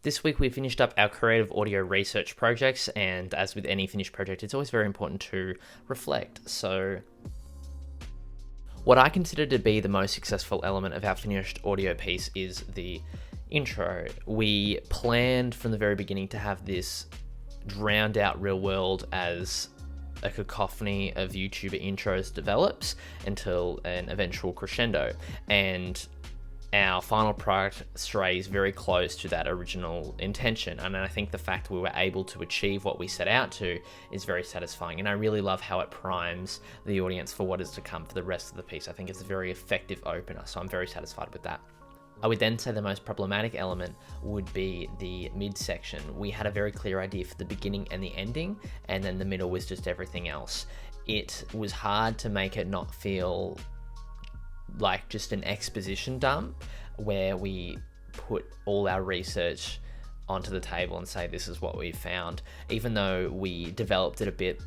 This week we finished up our creative audio research projects, and as with any finished project, it's always very important to reflect. So what I consider to be the most successful element of our finished audio piece is the intro. We planned from the very beginning to have this drowned out real world as a cacophony of YouTuber intros develops until an eventual crescendo, and our final product strays very close to that original intention. And I think the fact we were able to achieve what we set out to is very satisfying. And I really love how it primes the audience for what is to come for the rest of the piece. I think it's a very effective opener, so I'm very satisfied with that. I would then say the most problematic element would be the midsection. We had a very clear idea for the beginning and the ending, and then the middle was just everything else. It was hard to make it not feel like just an exposition dump where we put all our research onto the table and say this is what we found. Even though we developed it a bit,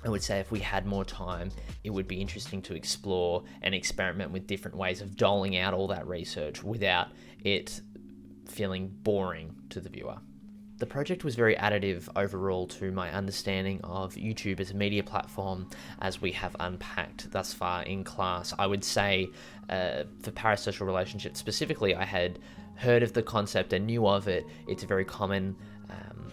I would say if we had more time, it would be interesting to explore and experiment with different ways of doling out all that research without it feeling boring to the viewer. The project was very additive overall to my understanding of YouTube as a media platform as we have unpacked thus far in class. I would say for parasocial relationships specifically, I had heard of the concept and knew of it. It's a very common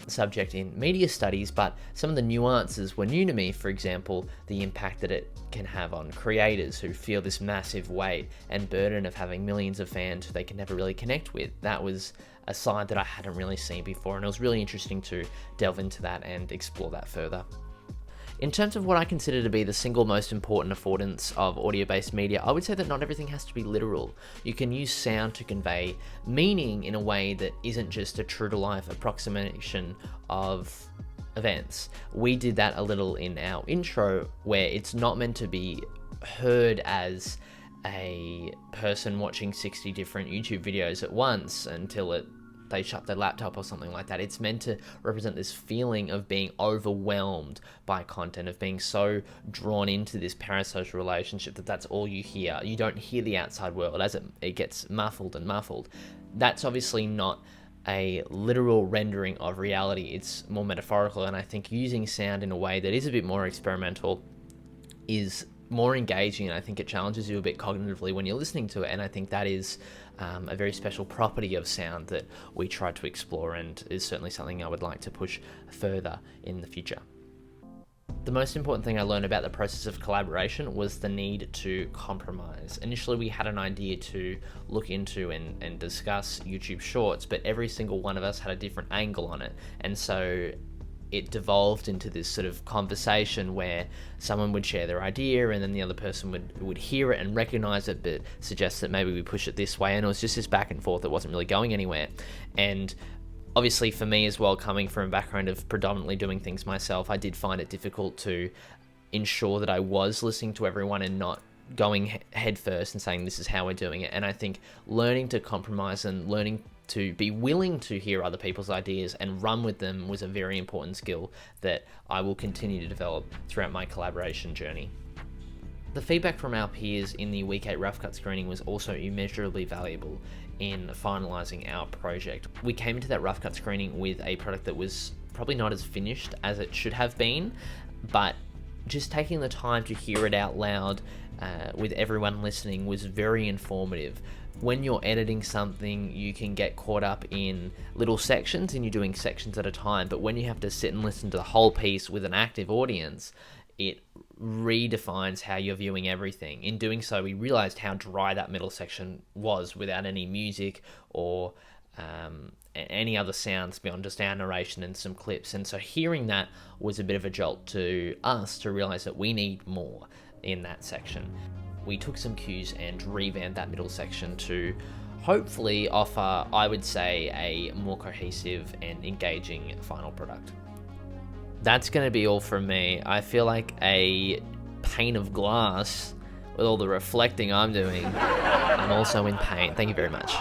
subject in media studies, but some of the nuances were new to me. For example, the impact that it can have on creators who feel this massive weight and burden of having millions of fans who they can never really connect with. That was a side that I hadn't really seen before, and it was really interesting to delve into that and explore that further. In terms of what I consider to be the single most important affordance of audio-based media, I would say that not everything has to be literal. You can use sound to convey meaning in a way that isn't just a true-to-life approximation of events. We did that a little in our intro, where it's not meant to be heard as a person watching 60 different YouTube videos at once until they shut their laptop or something like that. It's meant to represent this feeling of being overwhelmed by content, of being so drawn into this parasocial relationship that that's all you hear. You don't hear the outside world as it gets muffled and muffled. That's obviously not a literal rendering of reality. It's more metaphorical, and I think using sound in a way that is a bit more experimental is more engaging, and I think it challenges you a bit cognitively when you're listening to it, and I think that is a very special property of sound that we try to explore, and is certainly something I would like to push further in the future. The most important thing I learned about the process of collaboration was the need to compromise. Initially, we had an idea to look into and discuss YouTube Shorts, but every single one of us had a different angle on it, and so it devolved into this sort of conversation where someone would share their idea and then the other person would hear it and recognize it, but suggest that maybe we push it this way. And it was just this back and forth that wasn't really going anywhere. And obviously for me as well, coming from a background of predominantly doing things myself, I did find it difficult to ensure that I was listening to everyone and not going head first and saying this is how we're doing it. And I think learning to compromise and learning to be willing to hear other people's ideas and run with them was a very important skill that I will continue to develop throughout my collaboration journey. The feedback from our peers in the Week 8 Rough Cut screening was also immeasurably valuable in finalising our project. We came into that Rough Cut screening with a product that was probably not as finished as it should have been, but just taking the time to hear it out loud with everyone listening was very informative. When you're editing something, you can get caught up in little sections and you're doing sections at a time, but when you have to sit and listen to the whole piece with an active audience, it redefines how you're viewing everything. In doing so, we realized how dry that middle section was without any music or any other sounds beyond just our narration and some clips. And so hearing that was a bit of a jolt to us to realize that we need more in that section. We took some cues and revamped that middle section to hopefully offer, I would say, a more cohesive and engaging final product. That's going to be all from me. I feel like a pane of glass with all the reflecting I'm doing. I'm also in pain. Thank you very much.